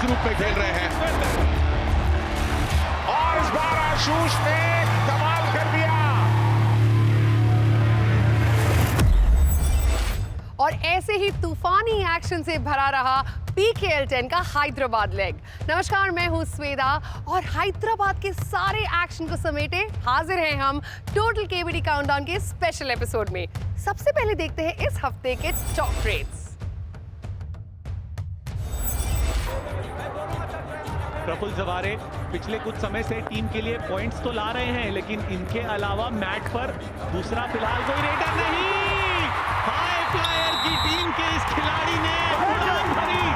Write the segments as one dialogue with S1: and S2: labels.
S1: रूप में खेल रहे हैं
S2: और इस बार आशुष ने कमाल कर दिया।
S3: और ऐसे ही तूफानी एक्शन से भरा रहा PKL10 का हैदराबाद लेग। नमस्कार, मैं हूं स्वेदा और हैदराबाद के सारे एक्शन को समेटे हाजिर हैं हम टोटल केबीडी काउंटडाउन के स्पेशल एपिसोड में। सबसे पहले देखते हैं इस हफ्ते के टॉप रेट्स।
S4: प्रफुल्ल जवारे पिछले कुछ समय से टीम के लिए पॉइंट्स तो ला रहे हैं, लेकिन इनके अलावा मैट पर दूसरा फिलहाल कोई रेडर नहीं। हाई फ्लायर की टीम के इस खिलाड़ी ने उड़ान भरी।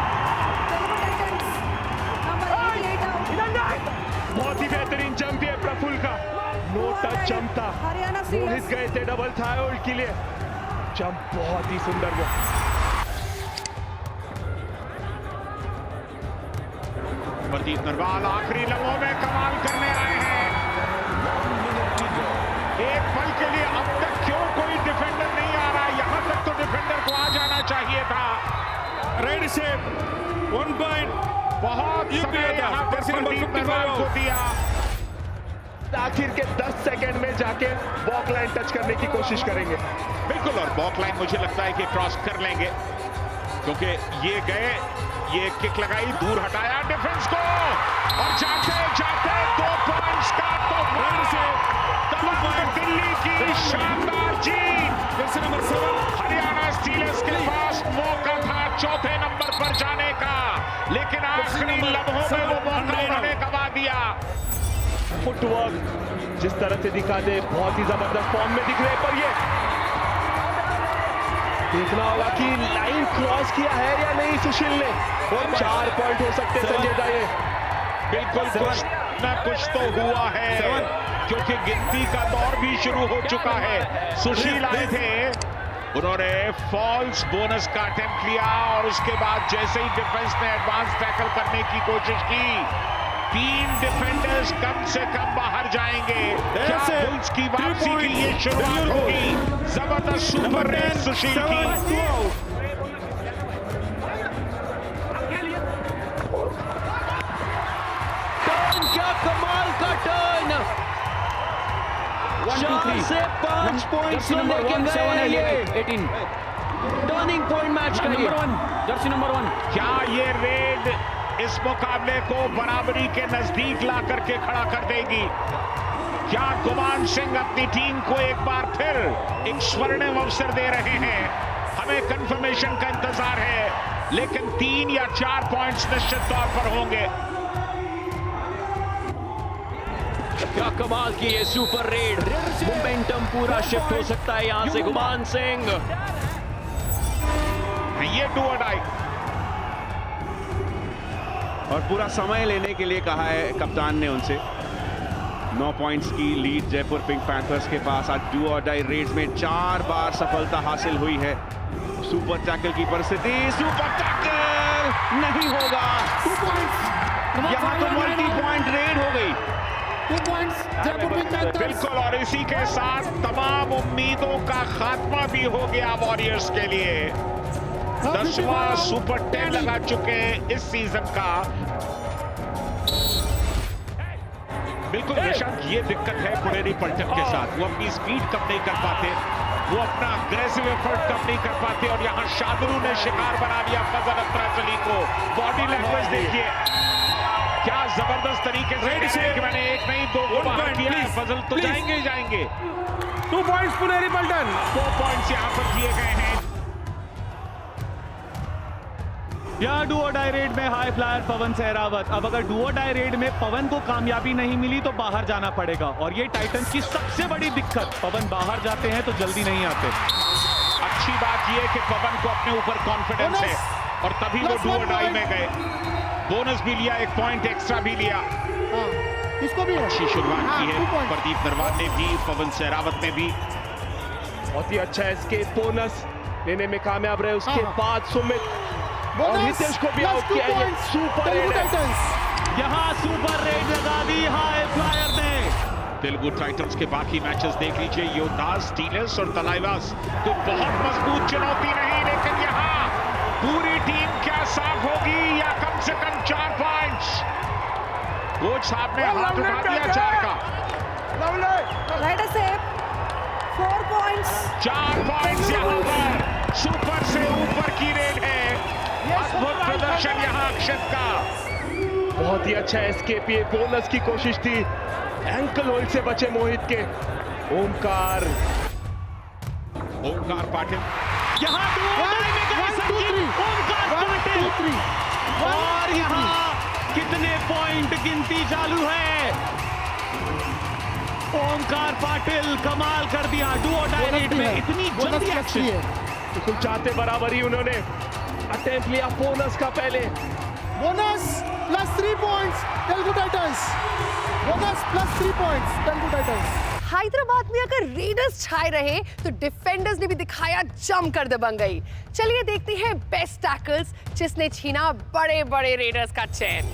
S2: बहुत ही बेहतरीन जंप है प्रफुल्ल का, नो टच जंप था। रोहित गए थे डबल थाई होल्ड के लिए, जंप बहुत ही सुंदर वो। प्रदीप नरवाल आखिरी लम्हों में कमाल करने आए हैं। एक पल के लिए अब तक क्यों कोई डिफेंडर नहीं आ रहा, यहां तक तो डिफेंडर को आ जाना चाहिए था। रेड शेप 1 पॉइंट बहुत समय यहां पर प्रदीप नरवाल को दिया। आखिर के 10 सेकंड में जाके बॉक लाइन टच करने की कोशिश करेंगे।
S1: बिल्कुल, और बॉक लाइन मुझे लगता है कि क्रॉस कर लेंगे, क्योंकि ये गए, ये किक लगाई, दूर हटाया डिफेंस को और जाते जाते 2 पॉइंट्स का तो दिल्ली की शानदार जीत। नंबर 7 हरियाणा स्टीलर्स के पास मौका था चौथे नंबर पर जाने का, लेकिन आखिरी लम्हों में वो मौका उन्होंने गवा दिया।
S2: फुटवर्क जिस तरह से दिखाते बहुत ही जबरदस्त फॉर्म में दिख रहे, पर ये देखना होगा कि लाइन क्रॉस किया है या नहीं सुशील ने, और 4 पॉइंट हो सकते संजय दा। ये
S1: बिल्कुल कुछ न कुछ तो हुआ है, क्योंकि गिनती का दौर भी शुरू हो चुका है। सुशील आए थे, उन्होंने फॉल्स बोनस का अटेम्प्ट लिया और उसके बाद जैसे ही डिफेंस ने एडवांस टैकल करने की कोशिश की, 3 डिफेंडर्स कम से कम बाहर जाएंगे। क्या बुल्स की वापसी की ये शुरुआत होगी? जबरदस्त सुपर रेस सुशील की।
S5: क्या कमाल का टर्न, 4 से 5 पॉइंट्स लेके गए। 18 टर्निंग पॉइंट मैच का नंबर 1 जर्सी नंबर 1।
S1: क्या ये रेड इस मुकाबले को बराबरी के नजदीक ला करके खड़ा कर देगी? क्या गुमान सिंह अपनी टीम को एक बार फिर एक स्वर्णिम अवसर दे रहे हैं? हमें कंफर्मेशन का इंतजार है, लेकिन 3 या 4 पॉइंट्स निश्चित तौर पर होंगे।
S5: क्या कमाल की ये सुपर रेड, मोमेंटम पूरा शिफ्ट हो सकता है यहां से। गुमान सिंह,
S1: ये डू और डाई,
S6: और पूरा समय लेने के लिए कहा है कप्तान ने उनसे। 9 पॉइंट्स की लीड जयपुर पिंक पैंथर्स के पास। आज डू और डाई रेड्स में 4 बार सफलता हासिल हुई है। सुपर टैकल की परिस्थिति, सुपर टैकल नहीं होगा। 2 पॉइंट्स, यहां तो मल्टी पॉइंट रेड हो गई।
S7: 2 पॉइंट्स जयपुर पिंक पैंथर्स।
S1: बिल्कुल, और इसी के साथ तमाम उम्मीदों का खात्मा भी हो गया वॉरियर्स के लिए। 10वां सुपर 10 लगा चुके हैं इस सीजन का। बिल्कुल निशांत, ये दिक्कत है पुनेरी पल्टन के साथ, वो अपनी स्पीड कम नहीं कर पाते, वो अपना अग्रेसिव एफर्ट कम नहीं कर पाते, और यहाँ शादरू ने शिकार बना लिया फजल अतराज अली को। बॉडी लैंग्वेज देखिए, क्या जबरदस्त तरीके से कि मैंने एक नहीं 2 को बाहर किया है। फजल तो जाएंगे ही जाएंगे।
S2: 2 पॉइंट्स पुनेरी पल्टन।
S1: 2 पॉइंट्स यहाँ पर दिए गए हैं।
S4: या डू और डाई रेड में हाई फ्लायर पवन सहरावत। अब अगर डू और डाई रेड में पवन को कामयाबी नहीं मिली तो बाहर जाना पड़ेगा, और ये टाइटंस की सबसे बड़ी दिक्कत, पवन बाहर जाते हैं तो जल्दी नहीं आते।
S1: अच्छी बात यह कि पवन को अपने ऊपर कॉन्फिडेंस है, और तभी वो डू और डाई में गए। बोनस भी लिया, 1 पॉइंट एक्स्ट्रा भी लिया।
S7: इसको भी
S1: अच्छी शुरुआत की है प्रदीप नरवाल ने भी, पवन सहरावत ने भी।
S2: बहुत ही अच्छा एस्केप, बोनस लेने में कामयाब रहे। उसके बाद सुमित और हितेश को भी आउट किया। ये सुपर रेड है।
S4: यहाँ सुपर रेड लगा दी हाई फ्लायर ने।
S1: तेलुगु टाइटंस के बाकी मैचेस देख लीजिए, योद्धास, स्टीलर्स और तलाइवास। तो बहुत मजबूत चुनौती नहीं, लेकिन यहाँ पूरी टीम क्या साफ होगी या कम से कम 4 पॉइंट्स? कोच साहब ने हाथ उठा दिया 4 का।
S8: राइट सेव 4 पॉइंट्स
S1: 4 पॉइंट्स यहाँ पर सुपर से ऊपर की रेड है। अद्भुत प्रदर्शन यहाँ अक्षत का।
S9: बहुत ही अच्छा एस्केप, ये बोनस की कोशिश थी, एंकल होल्ड से बचे मोहित के। ओमकार
S1: पाटिल
S4: यहाँ ओमकार पाटिल, और यहाँ कितने पॉइंट गिनती चालू है। ओमकार पाटिल कमाल कर दिया। डू और डाई रेड में इतनी जल्दी एक्शन।
S9: बिल्कुल चाहते बराबरी उन्होंने अटेम्प्ट लिया बोनस का पहले।
S7: Bonus plus 3 points Telugu Titans. Bonus plus 3 points Telugu Titans.
S3: Hyderabad में अगर रेडर्स छाए रहे तो डिफेंडर्स ने भी दिखाया जमकर दबंगई। चलिए देखते हैं बेस्ट टैकल्स जिसने छीना बड़े बड़े रेडर्स का चैन।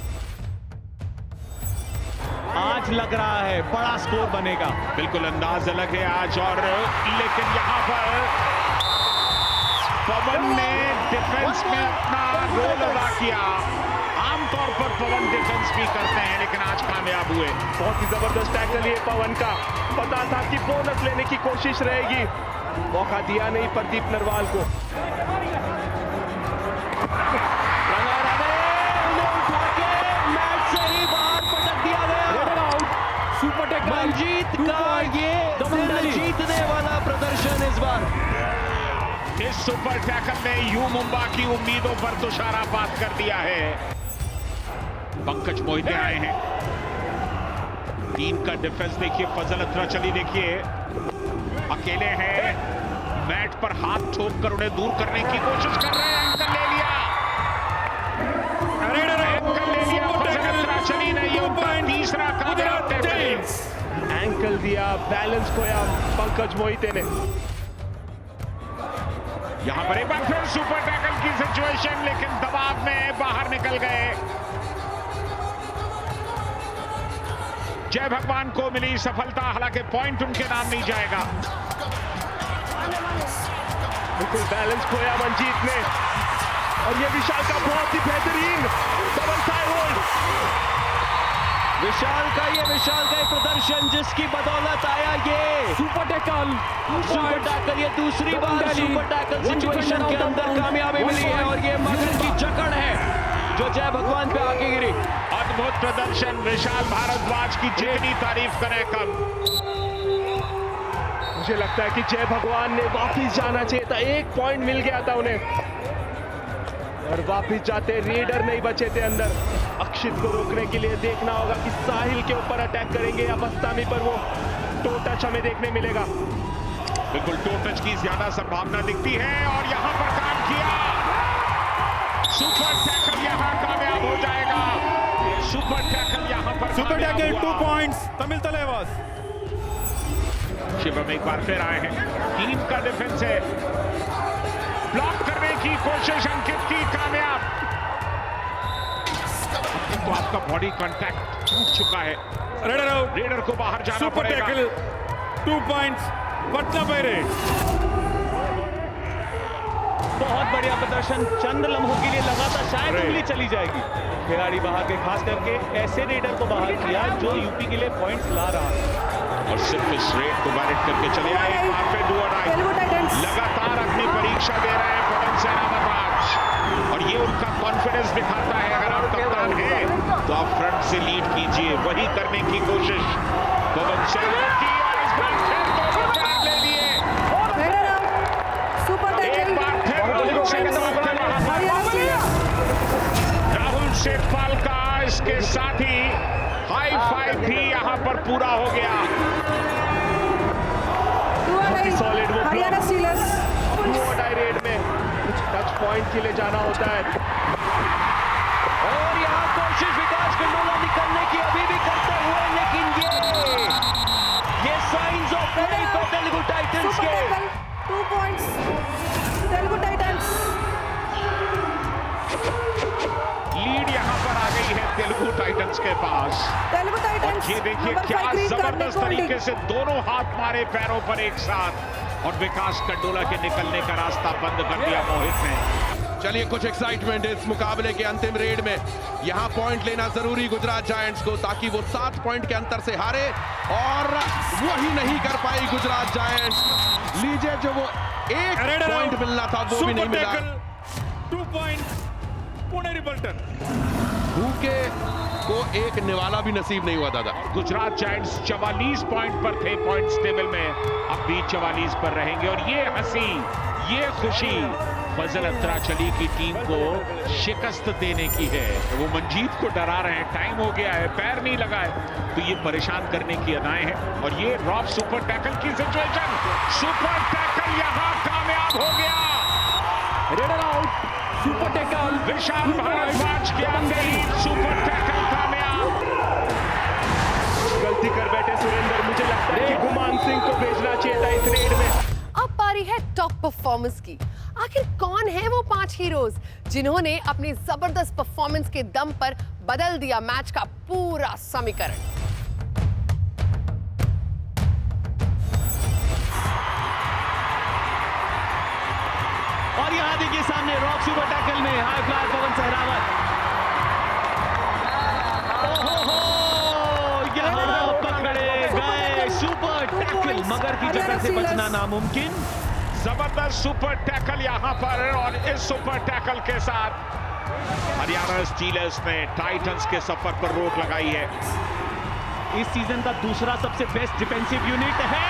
S4: आज लग रहा है बड़ा स्कोर बनेगा।
S1: बिल्कुल अंदाज अलग है आज, और लेकिन यहाँ पर पवन ने डिफेंस में अपना रोल अदा किया। आमतौर पर पवन डिफेंस भी करते हैं लेकिन आज कामयाब हुए।
S9: बहुत ही जबरदस्त टैकल ये पवन का। पता था कि बोनस लेने की कोशिश रहेगी, मौका दिया नहीं प्रदीप नरवाल को।
S5: सुपर टैकल मंजीत का ये जीतने वाला प्रदर्शन इस बार।
S1: इस सुपर टैकल ने यू मुंबा की उम्मीदों पर तुषारापात कर दिया है। पंकज मोहिते आए हैं। टीम का डिफेंस देखिए, फजल अतरा चली देखिए, अकेले हैं, मैट पर हाथ ठोक कर उन्हें दूर करने की कोशिश कर रहे हैं। एंकल ले लिया, एंकल ले लिया, फजल अतरा चली नहीं, उनका तीसरा कामयाब टैकल।
S9: एंकल दिया, बैलेंस खोया पंकज मोहिते ने।
S1: यहां पर एक बार फिर सुपर टैकल की सिचुएशन, लेकिन दबाव में बाहर निकल गए। जय भगवान को मिली सफलता, हालांकि पॉइंट उनके नाम नहीं जाएगा।
S9: बिल्कुल बैलेंस खोया मंजीत ने, और ये विशाल का बहुत ही बेहतरीन डबल साइड होल्ड।
S5: विशाल का ये प्रदर्शन जिसकी बदौलत आया ये सुपर टैकल ये दूसरी बार सुपर टैकल सिचुएशन के अंदर कामयाबी मिली है, और ये मगन की जकड़ है जो जय भगवान पे आके गिरी।
S1: अद्भुत प्रदर्शन, विशाल भारद्वाज की जितनी तारीफ करें कम।
S9: मुझे लगता है कि जय भगवान ने वापिस जाना चाहिए था, 1 पॉइंट मिल गया था उन्हें, और वापिस जाते रेडर नहीं बचे थे अंदर। अक्षित को रोकने के लिए देखना होगा कि साहिल के ऊपर अटैक करेंगे या बस्तामी पर वो टो टच हमें देखने मिलेगा।
S1: बिल्कुल टो टच की ज्यादा संभावना दिखती है, और यहां पर काम किया। सुपर टैकल यहां कामयाब हो जाएगा। सुपर टैकल यहां पर
S2: super tackle 2 points Tamil Thalaivas.
S1: Shivam एक बार फिर आए हैं, टीम का डिफेंस है, ब्लॉक करने की कोशिश अंकित की, कामयाब। तो आपका बॉडी कांटेक्ट छूट चुका है,
S2: रेडर आउट।
S1: रेडर को बाहर जाना
S2: सुपर
S1: पड़ेगा।
S2: Tackle 2 points Patna pirates.
S4: बहुत बढ़िया प्रदर्शन, चंद लम्हों के लिए लगा था शायद उंगली चली जाएगी। खिलाड़ी बाहर के, खास करके ऐसे रेडर को बाहर किया जो यूपी के लिए पॉइंट्स ला रहा है,
S1: और सिर्फ इस रेड को बैलेट करके चले आए। एक बार फिर डू और डाई लगातार अपनी परीक्षा दे रहे हैं पवन सेना मद्रास, और ये उनका कॉन्फिडेंस दिखाता है। अगर आप कप्तान हैं तो आप फ्रंट से लीड कीजिए, वही करने की कोशिश पवन सेना की, और इस बार फिर 2 पॉइंट ले लिए। एक बार फिर राहुल शेखपाल का इसके साथ ही हाई फाइव भी यहां पर पूरा हो गया।
S9: सॉलिड वो रेड में कुछ टच पॉइंट के लिए जाना होता है,
S5: और यहाँ कोशिश विकास कंडोला निकलने की अभी भी करते हुए, लेकिन ये साइंस ऑफ फेल को तेलुगु टाइटंस के।
S8: 2 पॉइंट्स तेलुगु टाइटंस।
S1: लीड यहां पर आ गई है तेलुगु टाइटंस के पास।
S8: तेलुगु टाइटंस
S1: ये देखिए क्या जबरदस्त तरीके से दोनों हाथ मारे पैरों पर एक साथ, और विकास कंडोला के निकलने का रास्ता बंद कर दिया मोहित ने।
S6: चलिए कुछ एक्साइटमेंट इस मुकाबले के अंतिम रेड में। यहां पॉइंट लेना जरूरी गुजरात जायंट्स को, ताकि वो 7 पॉइंट के अंतर से हारे, और वही नहीं कर पाई गुजरात जायंट्स। लीजिए, जो वो एक पॉइंट मिलना था वो भी नहीं मिला।
S2: 2 पॉइंट पुणेरी पलटन।
S6: भूखे को एक निवाला भी नसीब नहीं हुआ दादा।
S1: गुजरात जायंट्स 44 पॉइंट पर थे पॉइंट्स टेबल में, अब भी 44 पर रहेंगे। और ये हंसी, ये खुशी फजल अत्राचली की टीम को शिकस्त देने की है। वो मंजीत को डरा रहे हैं, टाइम हो गया है, पैर नहीं लगा है, तो ये परेशान करने की अदाएं हैं। और ये रॉफ सुपर टैकल की सिचुएशन, सुपर टैकल यहां कामयाब हो गया।
S9: Raider out, super tackle,
S1: Vishal Bhardwaj की गई सुपर टैकल कामयाब।
S9: गलती कर बैठे सुरेंद्र, मुझे लगता है कि गुमान सिंह को भेजना चाहिए था इस रेड में।
S3: अब बारी है टॉप परफॉर्मेंस की। आखिर कौन है वो 5 हीरोज जिन्होंने अपनी जबरदस्त परफॉर्मेंस के दम पर बदल दिया मैच का पूरा समीकरण।
S5: और यहां देखिए सामने रॉक सुपर टैकल में हाई फ्लायर पवन सहरावत। यहां पकड़े गए सुपर टैकल, मगर की जगह से बचना नामुमकिन।
S1: जबरदस्त सुपर टैकल यहां पर, और इस सुपर टैकल के साथ हरियाणा स्टीलर्स ने टाइटंस के सफर पर रोक लगाई है।
S5: इस सीजन का दूसरा सबसे बेस्ट डिफेंसिव यूनिट है,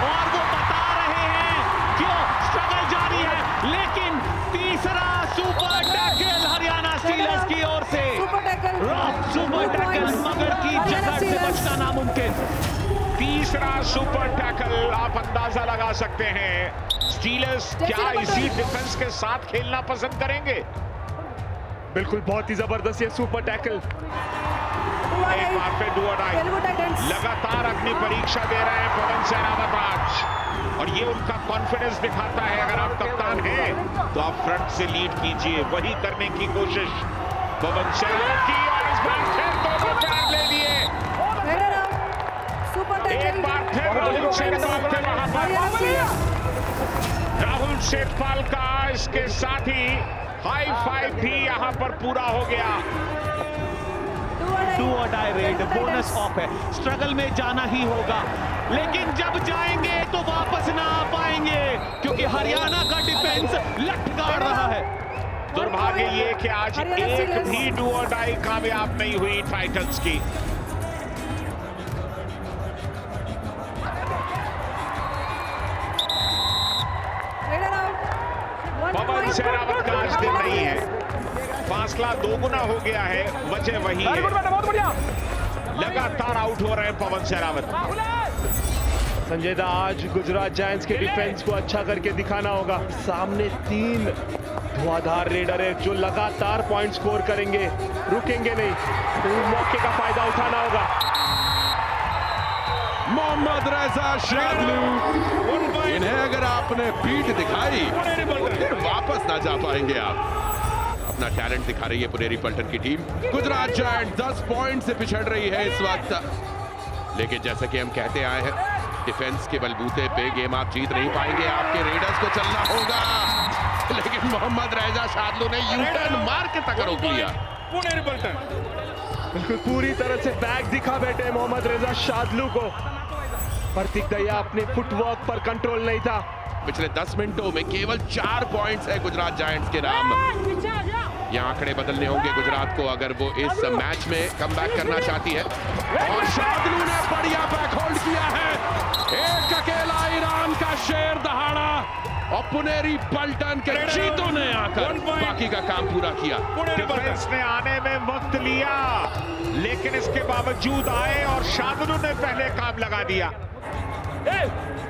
S5: और वो बता रहे हैं क्यों स्ट्रगल जारी है। लेकिन तीसरा सुपर टैकल हरियाणा स्टीलर्स की ओर से, रॉक सुपर टैकल, मगर की जगह से बचना नामुमकिन।
S1: तीसरा सुपर टैकल, आप अंदाजा लगा सकते हैं स्टीलर्स क्या इसी डिफेंस के साथ खेलना पसंद करेंगे।
S9: बिल्कुल, बहुत ही जबरदस्त ये सुपर टैकल।
S1: एक बार फिर डू और डाई, लगातार अग्नि परीक्षा दे रहे हैं पवन सहरावत आज, और ये उनका कॉन्फिडेंस दिखाता है। अगर आप कप्तान हैं तो आप फ्रंट से लीड कीजिए, वही करने की कोशिश पवन सहरावत की, और इस बार फिर 2 पैर ले लिए। एक बार फिर राहुल शेखपाल थे वहां पर, राहुल शेखपाल का इसके साथ ही हाई फाइव भी यहां पर पूरा हो गया।
S5: डू और डाई रेड, बोनस ऑफ है, स्ट्रगल में जाना ही होगा, लेकिन जब जाएंगे तो वापस ना आ पाएंगे, क्योंकि हरियाणा का डिफेंस लटका रहा है।
S1: दुर्भाग्य ये कि आज एक भी डू और डाई कामयाब नहीं हुई टाइटंस की। पवन सहरावत का आज दिन नहीं है, फासला 2 गुना हो गया है, वजह वही है, लगातार आउट हो रहे हैं पवन सहरावत।
S9: संजय दा, आज गुजरात जायंट्स के डिफेंस को अच्छा करके दिखाना होगा। सामने 3 धुआंधार रेडर है जो लगातार पॉइंट स्कोर करेंगे, रुकेंगे नहीं, तो मौके का फायदा उठाना होगा।
S6: मोहम्मद रजा शादलू, इन्हें अगर आपने पीठ दिखाई तो फिर वापस ना जा पाएंगे आप। अपना टैलेंट दिखा रही है पुनेरी पलटन की टीम। गुजरात जायंट 10 पॉइंट से पिछड़ रही है इस वक्त, लेकिन जैसे कि हम कहते आए हैं, डिफेंस के बलबूते पे गेम आप जीत नहीं पाएंगे, आपके रेडर्स को चलना होगा। लेकिन मोहम्मद रजा शादलू ने यू टर्न मार के तक रोक लिया।
S2: पुनेरी पलटन
S9: बिल्कुल पूरी तरह से बैग दिखा बैठे मोहम्मद रजा शादलू को। प्रतीक दया अपने फुटवर्क पर कंट्रोल नहीं था।
S6: पिछले 10 मिनटों में केवल 4 पॉइंट्स है गुजरात जायंट्स के नाम। यहाँ आंकड़े बदलने होंगे गुजरात को अगर वो इस मैच में कमबैक करना चाहती है। और शादलू ने बढ़िया बैक होल्ड किया है, एक अकेला ईरान का शेर दहाड़ा, और पुनेरी पलटन के चीतों ने आकर बाकी का काम पूरा किया।
S1: डिफेंस ने आने में वक्त लिया, लेकिन इसके बावजूद आए और शादलू ने पहले काम लगा दिया।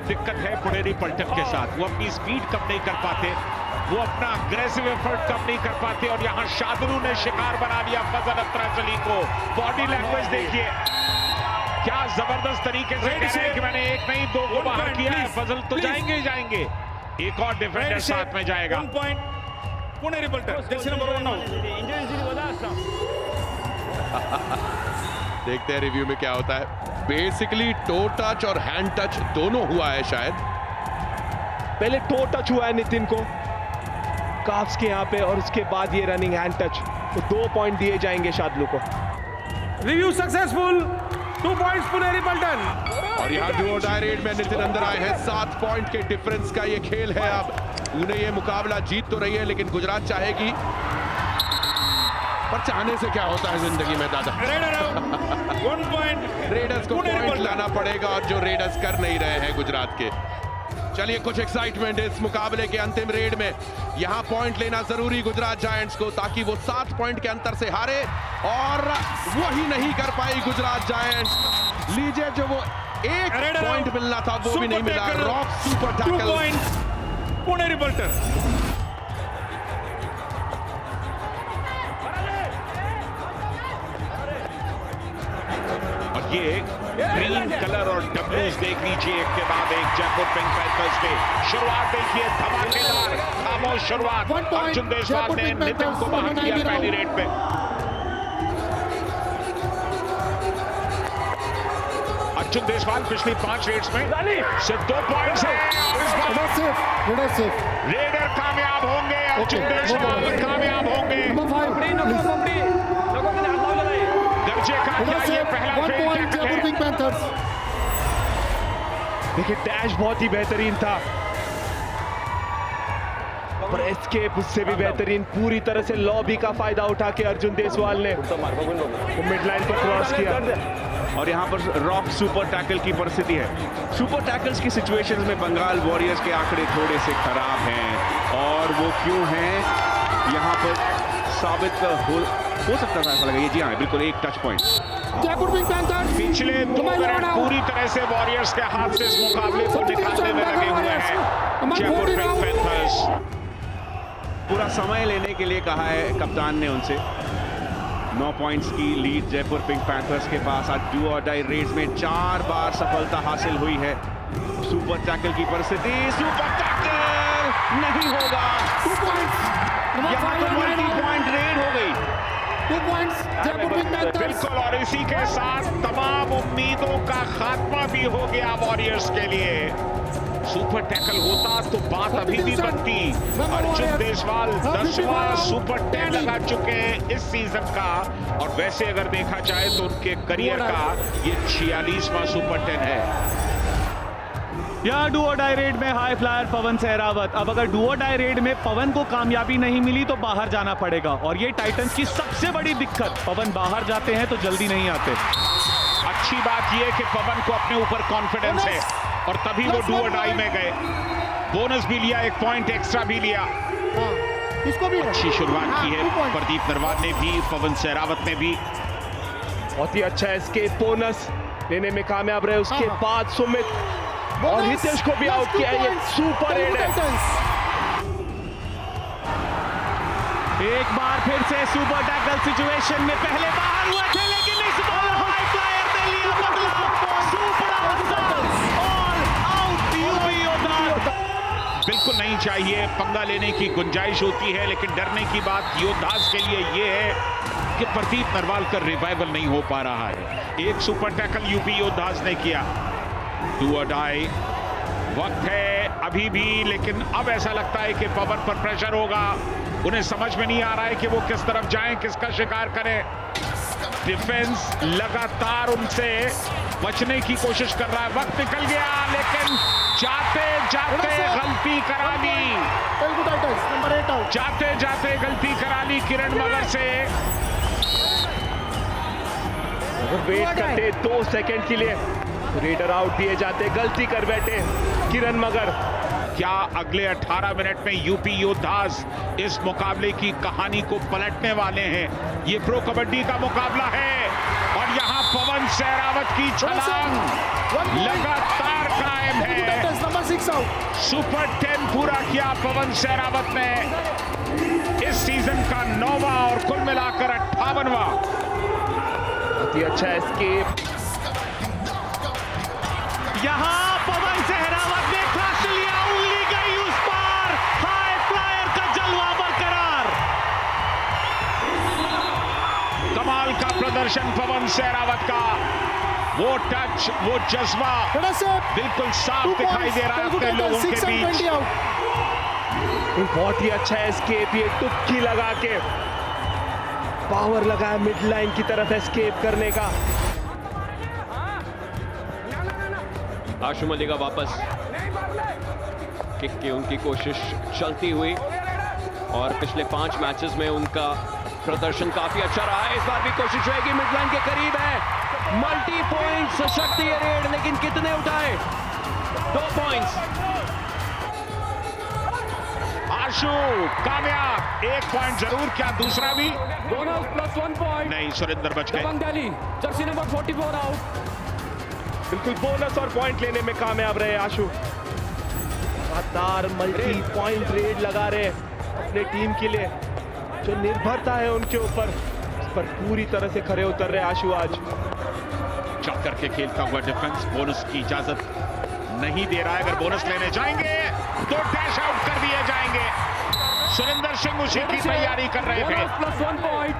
S1: दिक्कत है पुनेरी पलटन के साथ, वो अपनी स्पीड कम नहीं कर पाते, वो अपना अग्रेसिव एफर्ट कम नहीं कर पाते, और यहां शादलू ने शिकार बना लिया फजल अत्राचली को। बॉडी लैंग्वेज देखिए, क्या जबरदस्त तरीके से कह रहे हैं कि मैंने 1 नहीं 2 को बाहर किया है। फजल तो जाएंगे ही जाएंगे, एक और डिफेंडर साथ में जाएगा।
S2: 1 पॉइंट पुनेरी पलटन, जर्सी नंबर 1 आउट।
S6: देखते हैं रिव्यू में क्या होता है। बेसिकली टो टच और हैंड टच दोनों हुआ है शायद।
S9: पहले टो टच हुआ है नितिन को, काफ्स के यहाँ पे, और उसके बाद ये रनिंग हैंड टच, तो 2 पॉइंट दिए जाएंगे शादलू को।
S2: Review successful, 2 points Puneri Paltan.
S6: और यहाँ डुओ डाई रेड में नितिन अंदर आए हैं। 7 पॉइंट के डिफरेंस का ये खेल है। अब पुणे ये मुकाबला जीत तो रही है, लेकिन गुजरात चाहेगी, पर चाहने से क्या होता है जिंदगी में दादा।
S2: 1 पॉइंट
S6: रेडर्स को पॉइंट लाना पड़ेगा, और जो रेडर्स कर नहीं रहे हैं गुजरात के। चलिए, कुछ एक्साइटमेंट इस मुकाबले के अंतिम रेड में। यहां पॉइंट लेना जरूरी गुजरात जायंट्स को, ताकि वो 7 पॉइंट के अंतर से हारे, और वही नहीं कर पाई गुजरात जायंट्स। लीजिए, जो वो 1 पॉइंट मिलना था वो भी नहीं मिला। Rock super tackle,
S2: 2 points Puneri Paltan.
S1: ये ग्रीन कलर और डब्ल्यूज देख लीजिए, एक के बाद एक जयपुर पिंक पैंथर्स के। शुरुआत देखिए, धमाकेदार खामोश शुरुआत। अर्जुन देशवाल ने नितिन को बाहर किया पहली रेड पे। अर्जुन देशवाल पिछली 5 रेड्स में सिर्फ 2 पॉइंट्स हैं। रेडर कामयाब होंगे, अर्जुन देशवाल कामयाब होंगे। दर्जे का क्या ये पहला
S9: देखिए, डैश बहुत ही बेहतरीन था, पर एस्केप उससे भी बेहतरीन। पूरी तरह से लॉबी का फायदा उठा के अर्जुन देशवाल ने मिड लाइन पर क्रॉस किया।
S6: और यहाँ पर रॉक सुपर टैकल की परिस्थिति है। सुपर टैकल्स की सिचुएशंस में बंगाल वॉरियर्स के आंकड़े थोड़े से खराब हैं, और वो क्यों हैं यहाँ पर साबित हो सकता था, ऐसा लगा। ये जी हाँ, बिल्कुल 1 टच पॉइंट।
S1: पिछले 2 मिनट पूरी तरह से वॉरियर्स के हाथ से इस मुकाबले को निकालने में लगे हुए हैं जयपुर पिंक पैंथर्स।
S6: पूरा समय लेने के लिए कहा है कप्तान ने उनसे। 9 पॉइंट्स की लीड जयपुर पिंक पैंथर्स के पास। आज डू और डाई रेड्स में 4 बार सफलता हासिल हुई है। सुपर टैकल की परिस्थिति, सुपर टैकल नहीं होगा। 2 पॉइंट्स, यहाँ पर मल्टी पॉइंट रेड हो गई।
S7: 2 पॉइंट्स जयपुर पिंक पैंथर्स।
S1: बिल्कुल, और इसी के साथ तमाम उम्मीदों का खात्मा भी हो गया वॉरियर्स के लिए। सुपर टैकल होता तो बात अभी भी बनती। अर्जुन देशवाल 10वां सुपर 10 लगा चुके हैं इस सीजन का, और वैसे अगर देखा जाए तो उनके करियर का ये 46वां सुपर 10 है।
S4: यहाँ डुओ डाई रेड में हाई फ्लायर पवन सहरावत। अब अगर डुओ डाई रेड में पवन को कामयाबी नहीं मिली तो बाहर जाना पड़ेगा, और ये टाइटंस की सबसे बड़ी दिक्कत, पवन बाहर जाते हैं तो जल्दी नहीं आते।
S1: अच्छी बात यह कि पवन को अपने ऊपर कॉन्फिडेंस है, और तभी वो डुओ डाई में गए। बोनस भी लिया, 1 पॉइंट एक्स्ट्रा भी लिया।
S7: इसको भी
S1: अच्छी शुरुआत की है प्रदीप नरवाल ने भी, पवन सहरावत ने भी।
S9: बहुत ही अच्छा एस्केप बोनस लेने में कामयाब रहे। उसके बाद सुमित और हितेश को भी आउट किया। ये सुपर रेड है।
S4: एक बार फिर से सुपर टैकल सिचुएशन में पहले बाहर हुए थे, लेकिन इस बार हाई फ्लायर ने लिया बदला। सुपर ऑल आउट यूपी योद्धा।
S1: बिल्कुल नहीं चाहिए, पंगा लेने की गुंजाइश होती है, लेकिन डरने की बात योद्धास के लिए यह है कि प्रदीप नरवाल का रिवाइवल नहीं हो पा रहा है। एक सुपर टैकल यूपी योद्धास ने किया। डू और डाई वक्त है अभी भी, लेकिन अब ऐसा लगता है कि पवन पर प्रेशर होगा। उन्हें समझ में नहीं आ रहा है कि वो किस तरफ जाएं, किसका शिकार करें। डिफेंस लगातार उनसे बचने की कोशिश कर रहा है। वक्त निकल गया, लेकिन जाते जाते गलती करा ली। जाते जाते गलती करा ली किरण मगर से।
S9: वेट करते 2 सेकंड के लिए, रेडर आउट दिए जाते, गलती कर बैठे किरण मगर।
S1: क्या अगले 18 मिनट में यूपी योद्धास इस मुकाबले की कहानी को पलटने वाले हैं? ये प्रो कबड्डी का मुकाबला है, और यहाँ पवन सहरावत की छलांग लगातार कायम है। सुपर 10 पूरा किया पवन सहरावत ने। इस सीजन का 9वां और कुल मिलाकर 58वां।
S9: बहुत ही अच्छा एस्केप।
S4: यहाँ पवन सहरावत ने क्लच लिया, उंगली गई उस पार। हाई फ्लायर का जलवा बरकरार।
S1: कमाल का प्रदर्शन पवन सहरावत का। वो टच, वो जज्बा बिल्कुल साफ दिखाई दे रहा है अपने लोगों के बीच।
S9: बहुत ही अच्छा एस्केप, ये टुक्की लगा के पावर लगाया मिड लाइन की तरफ एस्केप करने का।
S5: आशु मलिक वापस किक की उनकी कोशिश चलती हुई और पिछले 5 मैचेस में उनका प्रदर्शन काफी अच्छा रहा है। इस बार भी कोशिश रहेगी, मिड लाइन के करीब है, मल्टी पॉइंट सशक्त ये रेड, लेकिन कितने उठाए? 2 पॉइंट्स।
S1: आशु कामयाब, 1 पॉइंट जरूर, क्या दूसरा भी?
S2: Bonus plus 1 point.
S1: नहीं, सुरेंद्र बच गए।
S2: दबंग दिल्ली, जर्सी नंबर 44 आउट।
S9: बिल्कुल बोनस और पॉइंट लेने में कामयाब रहे आशु। लगातार मल्टी पॉइंट रेड लगा रहे अपने टीम के लिए, जो निर्भरता है उनके ऊपर, उस पर पूरी तरह से खरे उतर रहे आशु आज।
S1: चौक करके खेलता हुआ डिफेंस, बोनस की इजाजत नहीं दे रहा है। अगर बोनस लेने जाएंगे तो डैश आउट कर दिए जाएंगे। सुरेंद्र सिंह उसी की तैयारी कर रहे थे।
S2: Plus 1 point.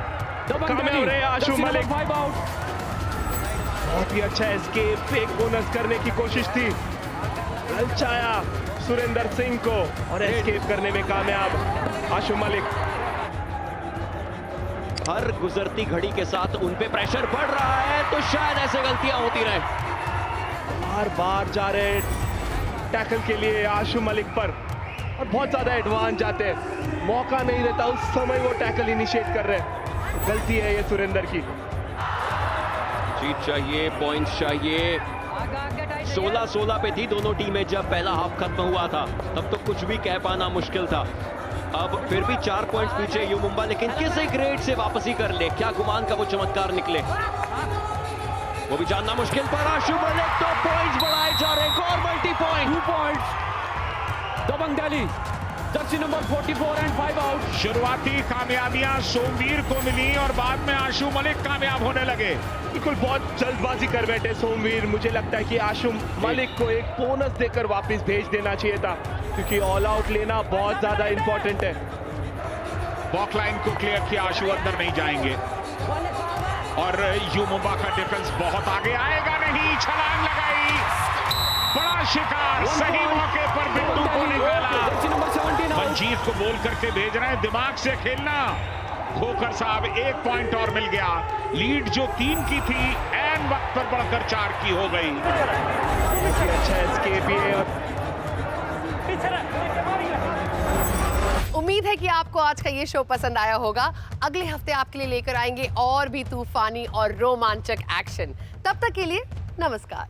S9: कामयाब रहे आशु मलिक। बहुत ही अच्छा एस्केप, एक बोनस करने की कोशिश थी, ललचाया सुरेंद्र सिंह को और एस्केप करने में कामयाब आशु मलिक।
S5: हर गुजरती घड़ी के साथ उन पे प्रेशर बढ़ रहा है, तो शायद ऐसे गलतियां होती रहे।
S9: बार बार जा रहे टैकल के लिए आशु मलिक पर और बहुत ज्यादा एडवांस जाते हैं, मौका नहीं देता उस समय वो टैकल इनिशिएट कर रहे हैं। गलती है ये सुरेंद्र की।
S5: जीत चाहिए, पॉइंट्स चाहिए। 16-16 पे थी दोनों टीमें जब पहला हाफ खत्म हुआ था, तब तो कुछ भी कह पाना मुश्किल था। अब फिर भी 4 पॉइंट्स पीछे यू मुंबा, लेकिन किस एक रेड से वापसी कर ले, क्या गुमान का वो चमत्कार निकले, वो भी जानना मुश्किल। पर आशु मलिक तो पॉइंट्स बढ़ाए जा रहे हैं, और multi point.
S2: 2 points. Dabang Delhi, jersey number 44 and 5 out.
S1: शुरुआती कामयाबियां सोमवीर को मिली और बाद में आशु मलिक कामयाब होने लगे।
S9: बिल्कुल बहुत जल्दबाजी कर बैठे सोमवीर। मुझे लगता है कि आशु मलिक को एक बोनस देकर वापस भेज देना चाहिए था, क्योंकि ऑल आउट लेना बहुत ज्यादा इंपॉर्टेंट है।
S1: बॉक लाइन को क्लियर किया, आशु अंदर नहीं जाएंगे और यू मुंबा का डिफेंस बहुत आगे आएगा नहीं। छलांग लगाई, बड़ा शिकार, सही मौके पर बिट्टू को निकाला। मंजीत को बोल करके भेज रहे हैं, दिमाग से खेलना। खोकर साहब, 1 पॉइंट और मिल गया। लीड जो 3 की थी, एन वक्त पर बढ़कर 4 की हो गई।
S9: अच्छा एस्केप है।
S3: उम्मीद है कि आपको आज का ये शो पसंद आया होगा। अगले हफ्ते आपके लिए लेकर आएंगे और भी तूफानी और रोमांचक एक्शन। तब तक के लिए नमस्कार।